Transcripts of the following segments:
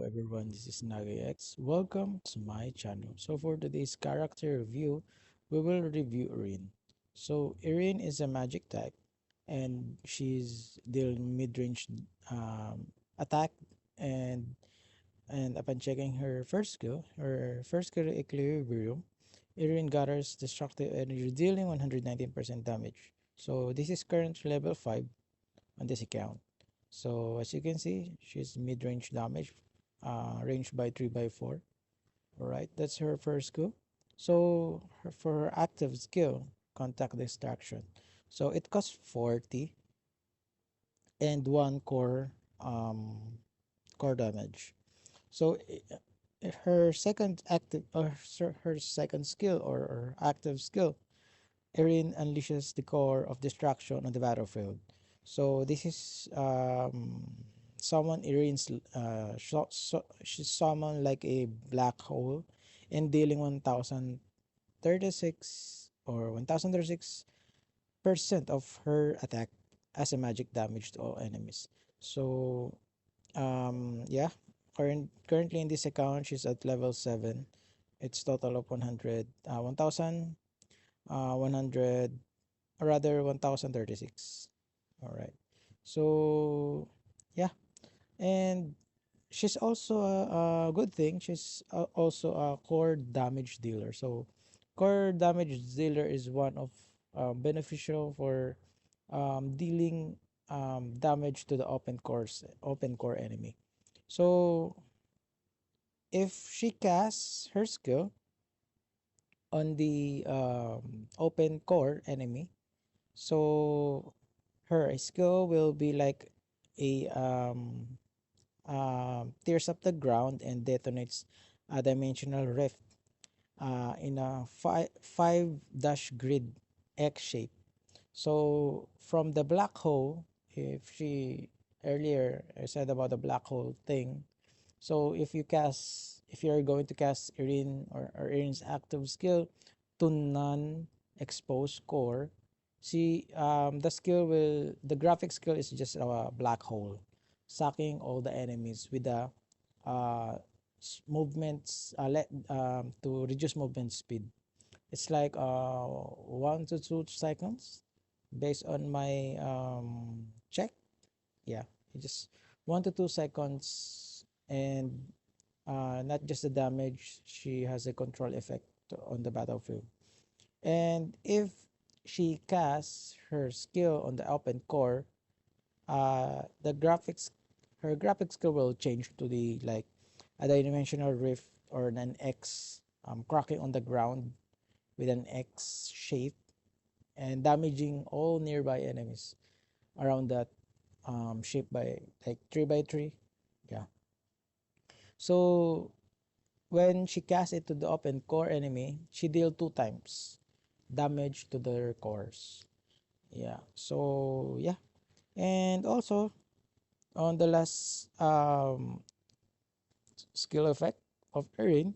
everyone, this is NagaX. Welcome to my channel. So for today's character review, we will review EIRENE. So EIRENE is a magic type and she's dealing mid-range attack and upon checking her first skill Equilibrium, EIRENE gathers destructive energy dealing 119% damage. So this is current level 5 on this account. So as you can see, she's mid-range damage, range by 3 by 4. Alright, that's her first skill. So for her active skill, contact distraction. So it costs 40 and 1 core damage. So her second active or her second skill or active skill, Erin unleashes the core of destruction on the battlefield. So this is someone Erin's she's someone like a black hole and dealing 1036 or 1036% of her attack as a magic damage to all enemies. So yeah, currently in this account she's at level 7. It's total of 100 1000 100 or rather 1036. All right, so yeah, and she's also a good thing, she's also a core damage dealer. So core damage dealer is one of beneficial for dealing damage to the open core enemy. So if she casts her skill on the open core enemy, so her skill will be like a tears up the ground and detonates a dimensional rift in a five dash grid X shape. So from the black hole, if she earlier I said about the black hole thing. So if you're going to cast EIRENE or EIRENE's active skill to non-exposed core, see the graphic skill is just a black hole, sucking all the enemies with the uh, movements to reduce movement speed. It's like 1 to 2 seconds based on my check. Yeah, just 1 to 2 seconds, and not just the damage, she has a control effect on the battlefield. And if she casts her skill on the open core, the graphics her graphics skill will change to the like a dimensional rift or an X, cracking on the ground with an X shape and damaging all nearby enemies around that shape by like 3 by 3. Yeah, so when she casts it to the open core enemy, she deal 2 times damage to their cores. Yeah, so yeah, and also on the last skill effect of Erin,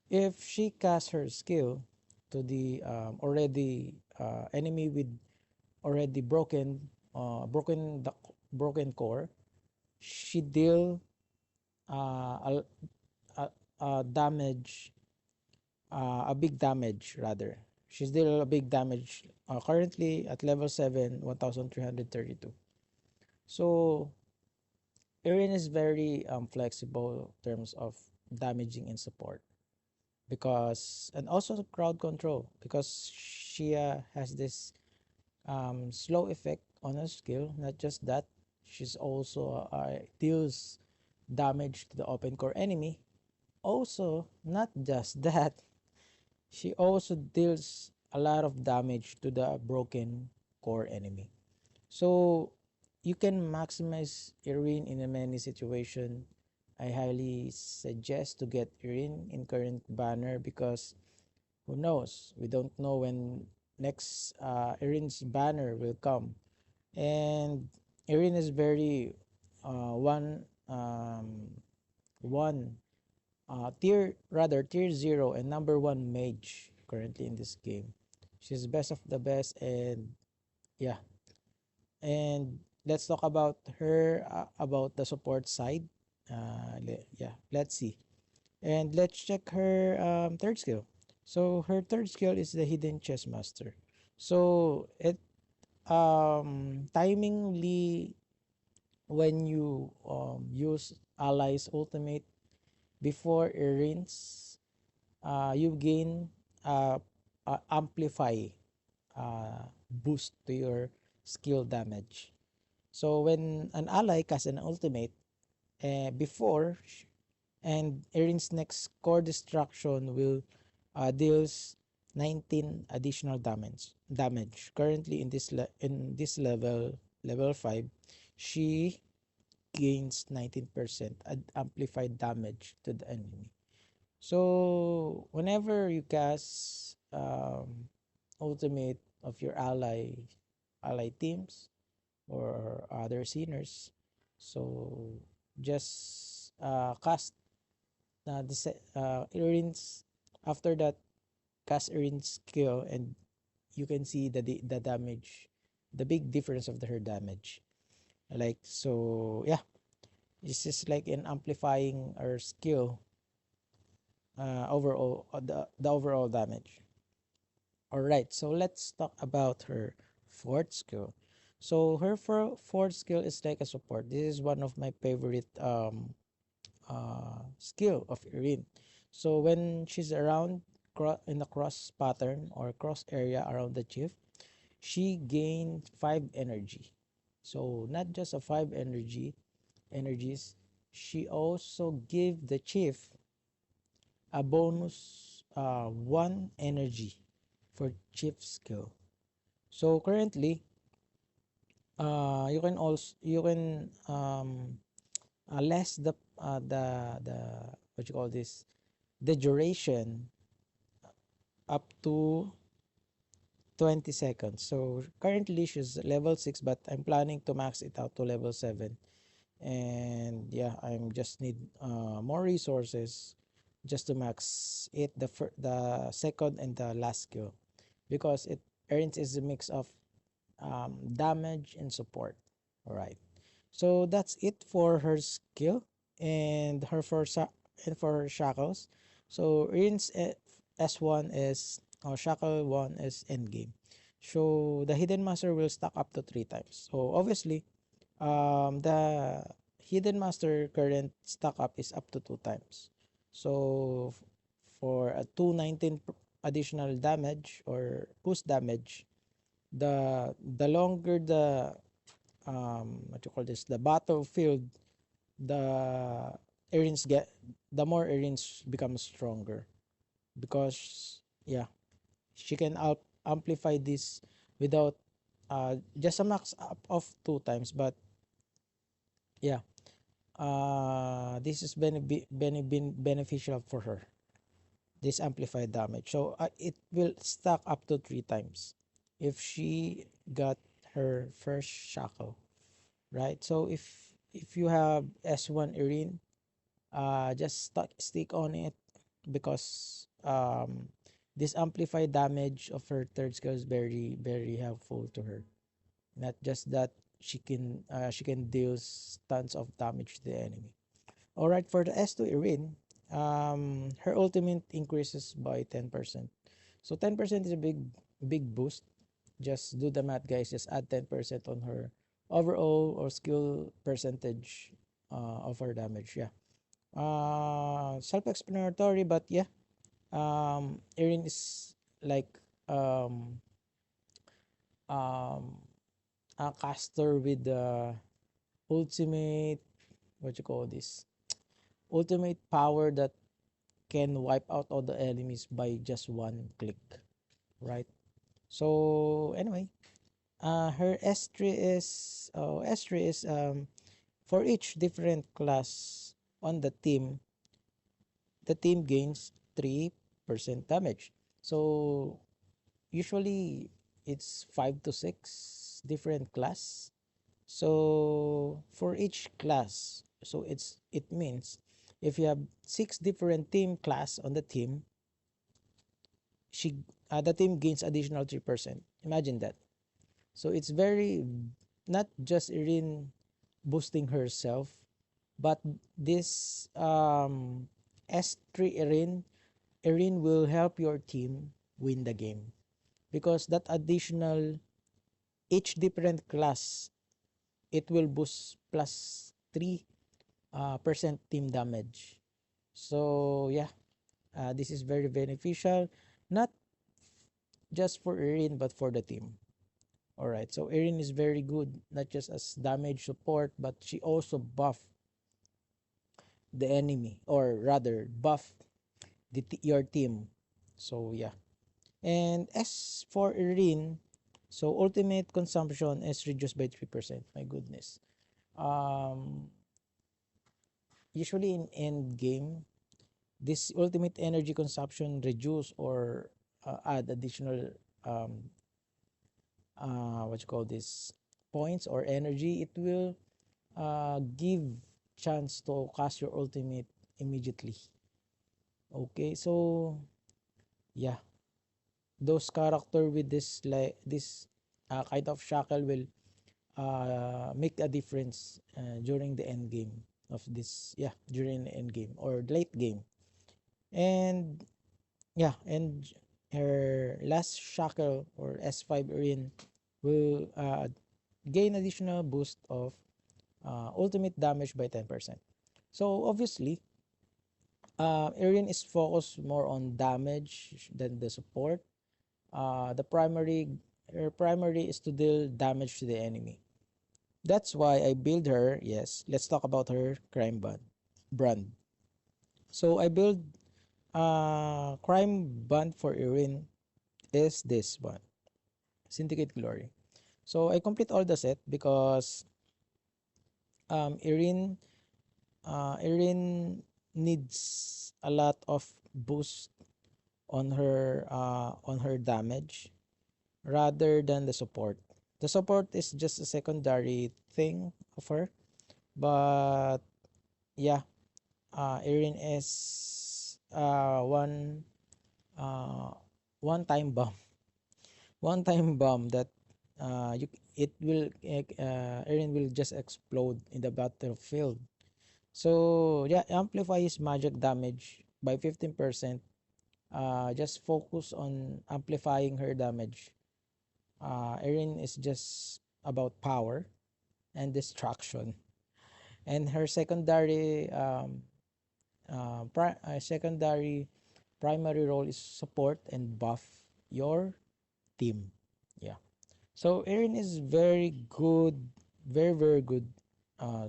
if she casts her skill to the already enemy with already broken core, she deal uh, a, damage, a big damage rather. She's deal a big damage. Currently at level 7, 1332. So Erin is very flexible in terms of damaging and support, because and also crowd control, because she has this slow effect on her skill. Not just that, she's also deals damage to the open core enemy. Also, not just that, she also deals a lot of damage to the broken core enemy. So you can maximize EIRENE in a many situation. I highly suggest to get EIRENE in current banner, because who knows? We don't know when next EIRENE's banner will come. And EIRENE is very one tier 0 and number 1 mage currently in this game. She's best of the best. And yeah, and let's talk about her, about the support side. Yeah, let's see. And let's check her third skill. So her third skill is the hidden chess master. So it timingly when you use allies ultimate before Erin's, you gain amplify boost to your skill damage. So when an ally casts an ultimate before and Erin's next core destruction will deals 19 additional damage. Currently in in this level 5, she gains 19% amplified damage to the enemy. So whenever you cast ultimate of your ally teams or other sinners, so just cast Irin's. After that, cast Irin's skill, and you can see the damage, the big difference of her damage. Like so, yeah, this is like an amplifying our skill overall the overall damage. All right, so let's talk about her fourth skill. So her fourth skill is like a support. This is one of my favorite skill of Irene. So when she's around in the cross pattern or cross area around the chief, she gained 5 energy. So not just a 5 energies, she also give the chief a bonus 1 energy for chief skill. So currently, you can also less the what you call this, the duration up to 20 seconds. So currently she's level 6, but I'm planning to max it out to level 7. And yeah, I'm just need more resources just to max it the second and the last skill, because it earns is a mix of damage and support. All right. So that's it for her skill and for her shackles. So Rin's S1 is or shackle 1 is endgame. So the hidden master will stack up to 3 times. So obviously, the hidden master current stack up is up to 2 times. So for a 219 additional damage or boost damage, the longer the what you call this, the battlefield, the arenas get, the more arenas become stronger, because yeah, she can amplify this without just a max up of 2 times. But yeah, this is been beneficial for her, this amplified damage. So it will stack up to 3 times if she got her first shackle, right? So if you have S1 Irene, just stick on it, because this amplified damage of her third skill is very very helpful to her. Not just that, she can deal tons of damage to the enemy. All right, for the S2 Irene, her ultimate increases by 10%. So 10% is a big boost. Just do the math, guys. Just add 10% on her overall or skill percentage of her damage. Yeah. Self-explanatory, but yeah. Erin is like um, um, a caster with the ultimate, what you call this, ultimate power that can wipe out all the enemies by just one click, right? So anyway, her S3 is for each different class on the team gains 3% damage. So usually it's 5 to 6 different class. So for each class, so it means if you have 6 different team class on the team, she the team gains additional 3%. Imagine that. So it's very, not just Irene boosting herself, But this S3 EIRENE will help your team win the game, because that additional, each different class, it will boost plus 3 percent team damage. So yeah, this is very beneficial, not just for EIRENE but for the team. All right, so EIRENE is very good, not just as damage support, but she also buff the enemy, or rather buff your team. So yeah. And as for EIRENE, so ultimate consumption is reduced by 3%. My goodness. Um, Usually in end game, this ultimate energy consumption reduce or add additional um, what you call this, points or energy. It will give chance to cast your ultimate immediately. Okay, so yeah, those character with this, like this kind of shackle will make a difference during the end game of this, yeah, during the end game or late game. And yeah, and her last shackle or S5 Erin will gain additional boost of ultimate damage by 10%. So obviously, Erin is focused more on damage than the support. The primary Her primary is to deal damage to the enemy. That's why I build her. Yes, let's talk about her crime brand. So I build crime band for Erin is this one, Syndicate Glory. So I complete all the set because Erin needs a lot of boost on her damage rather than the support. The support is just a secondary thing of her, but yeah, Erin is uh, one time bomb, one time bomb that you it will Erin will just explode in the battlefield. So yeah, amplify his magic damage by 15%. Just focus on amplifying her damage. Erin is just about power and destruction, and her secondary primary role is support and buff your team. Yeah. So Erin is very good, very good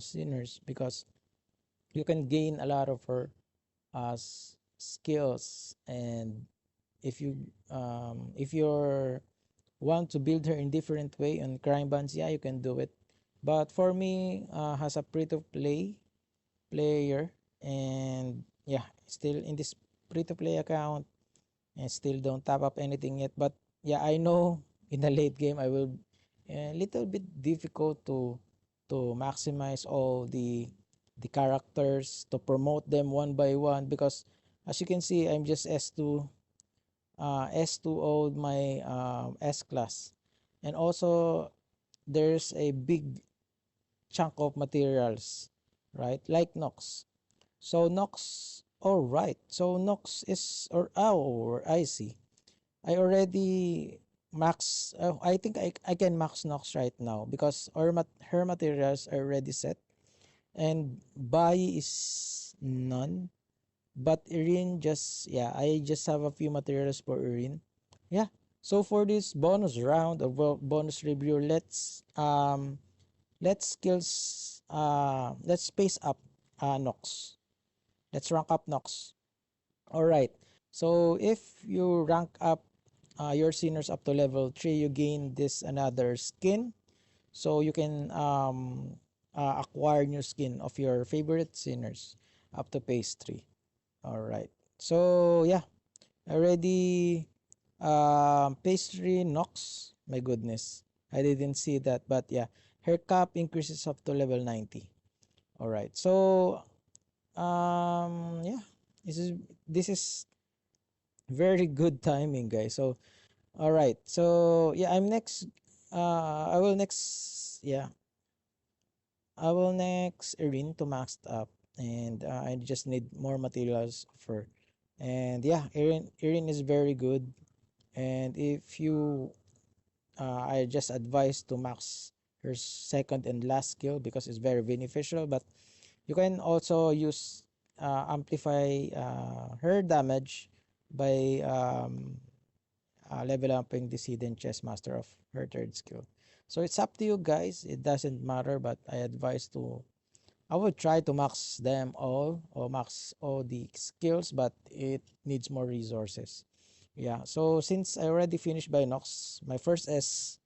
sinners, because you can gain a lot of her skills. And if you're want to build her in different way on crime bands, yeah, you can do it. But for me, as a free to play player, and yeah, still in this free to play account, and still don't tap up anything yet. But yeah, I know in the late game I will a little bit difficult to maximize all the characters, to promote them one by one, because as you can see, I'm just S2 old my S class. And also there's a big chunk of materials, right? Like Nox. So Nox, all right. So Nox is, or I see. I already max. I think I can max Nox right now, because her materials are already set, and buy is none. But Erin, just yeah, I just have a few materials for Erin. Yeah. So for this bonus round of bonus review, let's skills let's space up Nox. Let's rank up Nox. All right. So if you rank up your sinners up to level 3, you gain this another skin. So you can acquire new skin of your favorite sinners up to phase 3. All right. So yeah, already pastry Nox. My goodness. I didn't see that, but yeah, her cap increases up to level 90. All right. So yeah, this is very good timing, guys. So all right. So yeah, I'm next. I will next. Yeah. I will next EIRENE to max up, and I just need more materials of her. And yeah, EIRENE is very good. And if you, I just advise to max her second and last skill because it's very beneficial. But you can also use amplify her damage by level upping this hidden chest master of her third skill. So it's up to you guys. It doesn't matter, but I advise to, I would try to max them all or max all the skills, but it needs more resources. Yeah. So since I already finished by Nox, my first S,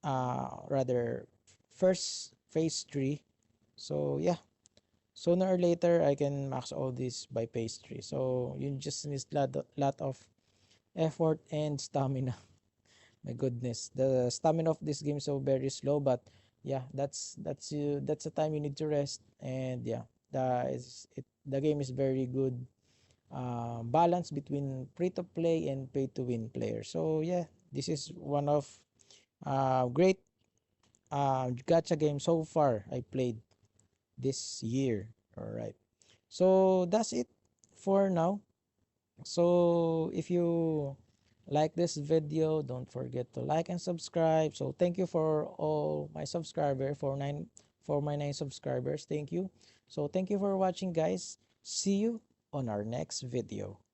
rather first phase 3. So yeah, sooner or later I can max all this by phase 3. So you just need lot of effort and stamina. My goodness, the stamina of this game is so very slow, but yeah, that's the time you need to rest. And yeah, the game is very good, balance between free to play and pay to win players. So yeah, this is one of great gacha game so far I played this year. All right, so that's it for now. So if you like this video, don't forget to like and subscribe. So thank you for all my subscribers, for my 9 subscribers. Thank you. So thank you for watching, guys. See you on our next video.